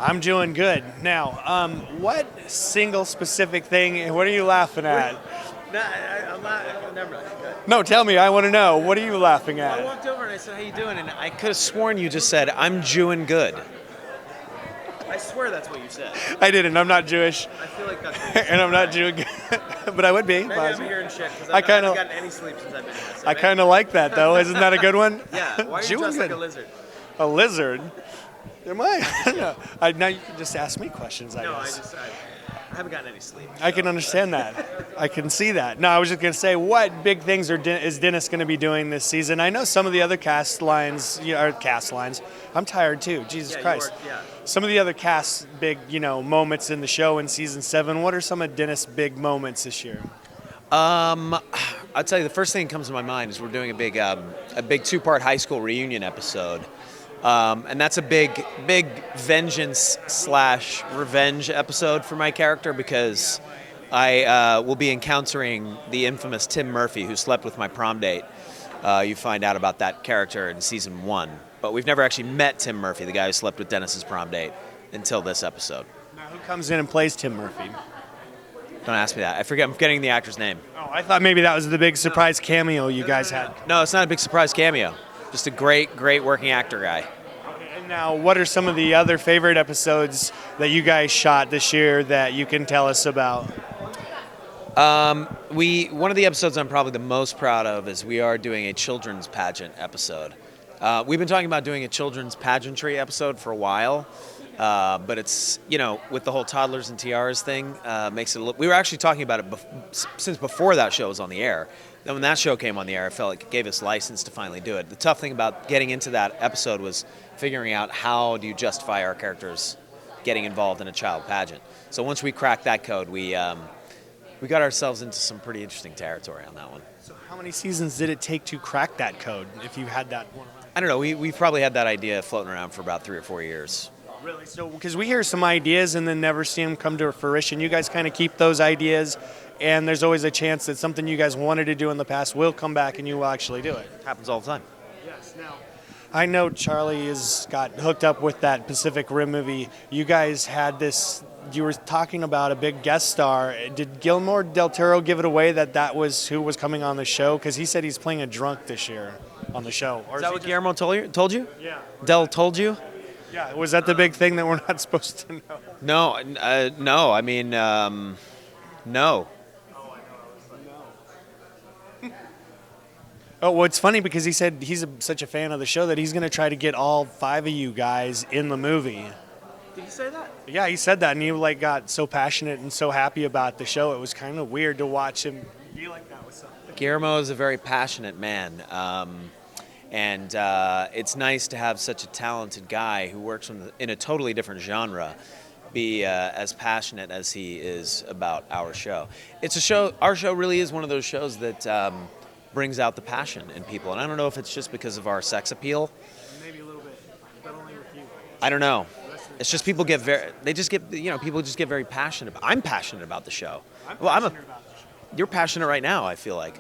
I'm doing good. Now, what single specific thing, what are you laughing at? No, I'm not. Never mind. Good. No, tell me, I want to know. What are you laughing I at? walked over and I said, "How you doing?" And I could have sworn you just said, "I'm Jewing good." I swear that's what you said. I didn't. I'm not Jewish, I feel like that's what you said. and I'm not Jewish, but I would be. Maybe I'm hearing shit because I I kinda- haven't gotten any sleep since I've been here. So I kind of like that, though. Isn't that a good one? Yeah. Why are you Jewing dressed like good. a lizard? A lizard? Am I? No. Now you can just ask me questions, I No, guess. I haven't gotten any sleep. I can understand that. I can see that. No, I was just going to say, what big things is Dennis going to be doing this season? I know some of the other cast lines, I'm tired too. Jesus Christ. Yeah. Some of the other cast big, moments in the show in season 7. What are some of Dennis' big moments this year? I'll tell you, the first thing that comes to my mind is we're doing a big 2-part high school reunion episode. And that's a big vengeance / revenge episode for my character because I will be encountering the infamous Tim Murphy who slept with my prom date. You find out about that character in season 1. But we've never actually met Tim Murphy, the guy who slept with Dennis's prom date, until this episode. Now, who comes in and plays Tim Murphy? Don't ask me that. I'm forgetting the actor's name. Oh, I thought maybe that was the big surprise cameo you guys had. No, it's not a big surprise cameo. Just a great working actor guy. And now, what are some of the other favorite episodes that you guys shot this year that you can tell us about? One of the episodes I'm probably the most proud of is we are doing a children's pageant episode. We've been talking about doing a children's pageantry episode for a while, but it's, with the whole toddlers and tiaras thing, makes it we were actually talking about it since before that show was on the air. Then when that show came on the air, I felt like it gave us license to finally do it. The tough thing about getting into that episode was figuring out how do you justify our characters getting involved in a child pageant. So once we cracked that code, we got ourselves into some pretty interesting territory on that one. So how many seasons did it take to crack that code, if you had that one? I don't know. We've probably had that idea floating around for about 3 or 4 years. Really? So, because we hear some ideas and then never see them come to fruition. You guys kind of keep those ideas, and there's always a chance that something you guys wanted to do in the past will come back and you will actually do it. Happens all the time. Yes. Now, I know Charlie has got hooked up with that Pacific Rim movie. You guys had this. You were talking about a big guest star. Did Guillermo del Toro give it away that was who was coming on the show? Because he said he's playing a drunk this year on the show. Or is that what Guillermo told you? Yeah. Del told you? Yeah. Was that the big thing that we're not supposed to know? No. I mean, no. Oh, well, it's funny because he said he's such a fan of the show that he's going to try to get all 5 of you guys in the movie. Did he say that? Yeah, he said that, and he got so passionate and so happy about the show. It was kind of weird to watch him be like that with something. Guillermo is a very passionate man, and it's nice to have such a talented guy who works in a totally different genre be as passionate as he is about our show. It's a show. Our show really is one of those shows that brings out the passion in people, and I don't know if it's just because of our sex appeal. Maybe a little bit, but only with you. I don't know. It's just people get people just get very passionate. I'm passionate about the show. You're passionate right now, I feel like.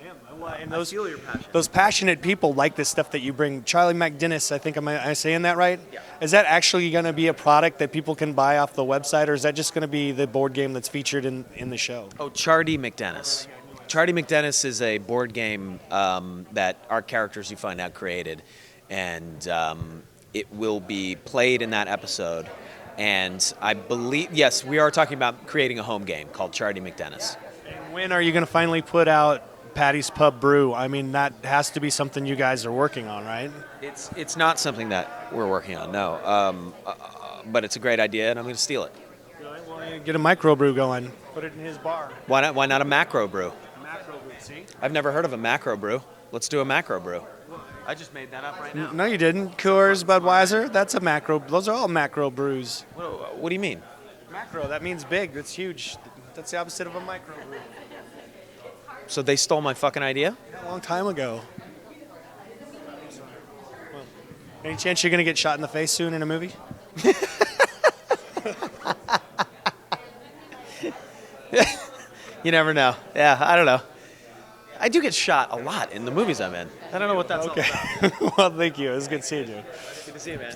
I am. And I feel your passion. Those passionate people like the stuff that you bring. Charlie McDennis, I think, am I saying that right? Yeah. Is that actually going to be a product that people can buy off the website, or is that just going to be the board game that's featured in the show? Oh, Chardy McDennis. Chardy McDennis is a board game that our characters, you find out, created, and it will be played in that episode. And I believe, yes, we are talking about creating a home game called Chardy McDennis. And when are you going to finally put out Patty's Pub Brew? I mean, that has to be something you guys are working on, right? It's not something that we're working on, no. But it's a great idea, and I'm going to steal it. Really? Well, get a microbrew going. Put it in his bar. Why not a macro brew? Macrobrew, see? I've never heard of a macro brew. Let's do a macro brew. I just made that up right now. No, you didn't. Coors, Budweiser, that's a macro. Those are all macro brews. What do you mean? Macro, that means big. That's huge. That's the opposite of a micro brew. So they stole my fucking idea? A long time ago. Well, any chance you're going to get shot in the face soon in a movie? You never know. Yeah, I don't know. I do get shot a lot in the movies I'm in. I don't know what that's all about. Well, thank you. It was good seeing you. Good to see you, man.